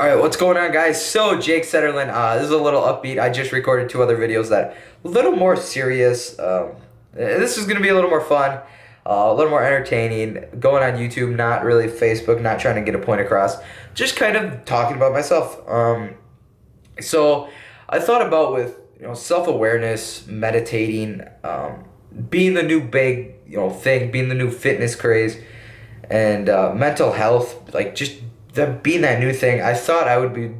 Alright, what's going on, guys? So, Jake Setterlin, this is a little upbeat. I just recorded 2 other videos that a little more serious. This is going to be a little more fun, a little more entertaining. Going on YouTube, not really Facebook, not trying to get a point across. Just kind of talking about myself. So, I thought about with self-awareness, meditating, being the new big thing, being the new fitness craze, and mental health, like just being that new thing. I thought I would be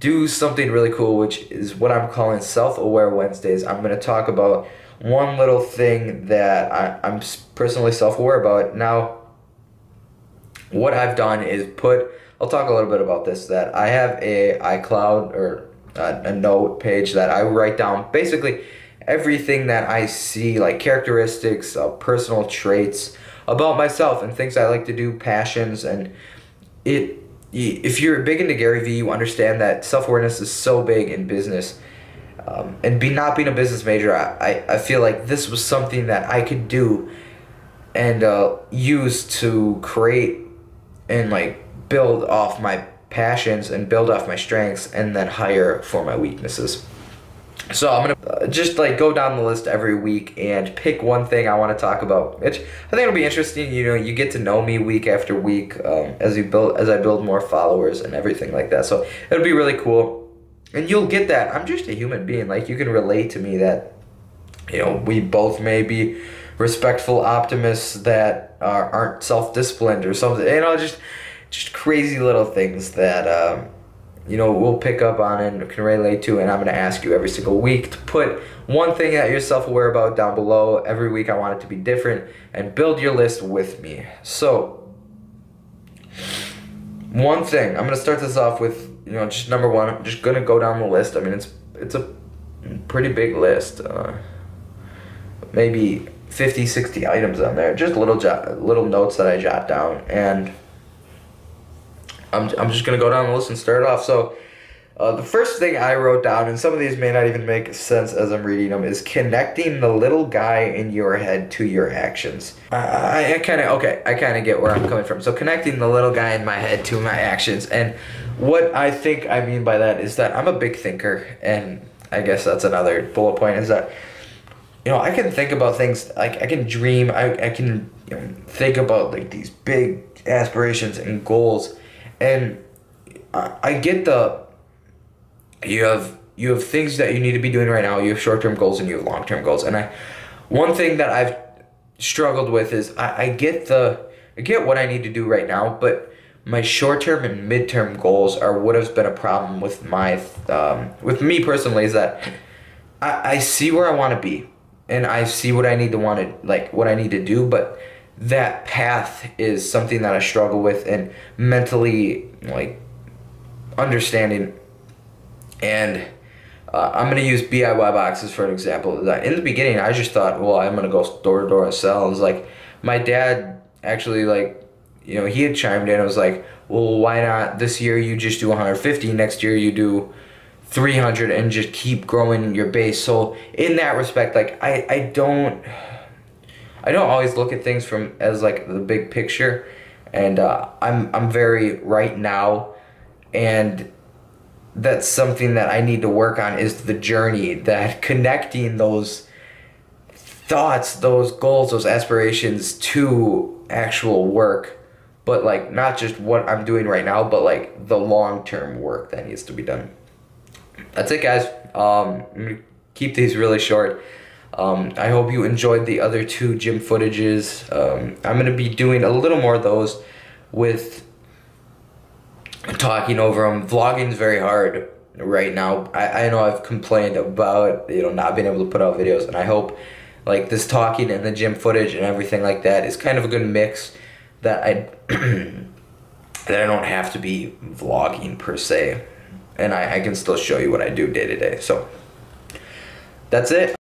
do something really cool, which is what I'm calling Self-Aware Wednesdays. I'm going to talk about one little thing that I'm personally self-aware about. Now, what I've done is I'll talk a little bit about this, that I have a iCloud or a note page that I write down basically everything that I see, like characteristics, personal traits about myself and things I like to do, passions. And if you're big into Gary Vee, you understand that self-awareness is so big in business. And not being a business major, I feel like this was something that I could do and use to create and like build off my passions and build off my strengths, and then hire for my weaknesses. So I'm gonna just like go down the list every week and pick one thing I want to talk about, which I think it'll be interesting. You get to know me week after week as I build more followers and everything like that. So it'll be really cool, and you'll get that I'm just a human being. Like, you can relate to me that we both may be respectful optimists that aren't self-disciplined or something. Just crazy little things that we'll pick up on and can relate to, and I'm going to ask you every single week to put one thing that you're self-aware about down below. Every week I want it to be different, and build your list with me. So, one thing, I'm going to start this off with, just number one. I'm just going to go down the list. I mean, it's a pretty big list. Maybe 50, 60 items on there. Just little notes that I jot down, and I'm just going to go down the list and start it off. So, the first thing I wrote down, and some of these may not even make sense as I'm reading them, is connecting the little guy in your head to your actions. I kind of get where I'm coming from. So, connecting the little guy in my head to my actions. And what I think I mean by that is that I'm a big thinker, and I guess that's another bullet point, is that I can think about things, like I can dream, I can think about like these big aspirations and goals. And I get you have things that you need to be doing right now. You have short-term goals and you have long-term goals. And one thing that I've struggled with is I get what I need to do right now, but my short-term and mid-term goals are what has been a problem with with me personally, is that I see where I want to be, and I see what I need to do, but that path is something that I struggle with and mentally understanding. And I'm going to use DIY boxes for an example. That in the beginning, I just thought, well, I'm going to go door to door and sell. It was like, my dad actually, he had chimed in. I was like, well, why not this year you just do 150, next year you do 300, and just keep growing your base. So in that respect, I don't always look at things as the big picture, and I'm very right now, and that's something that I need to work on, is the journey, that connecting those thoughts, those goals, those aspirations to actual work, but not just what I'm doing right now, but the long-term work that needs to be done. That's it, guys. I'm gonna keep these really short. I hope you enjoyed the other 2 gym footages. I'm going to be doing a little more of those with talking over them. Vlogging is very hard right now. I know I've complained about not being able to put out videos, and I hope this talking and the gym footage and everything like that is kind of a good mix, that I don't have to be vlogging per se, and I can still show you what I do day to day. So that's it.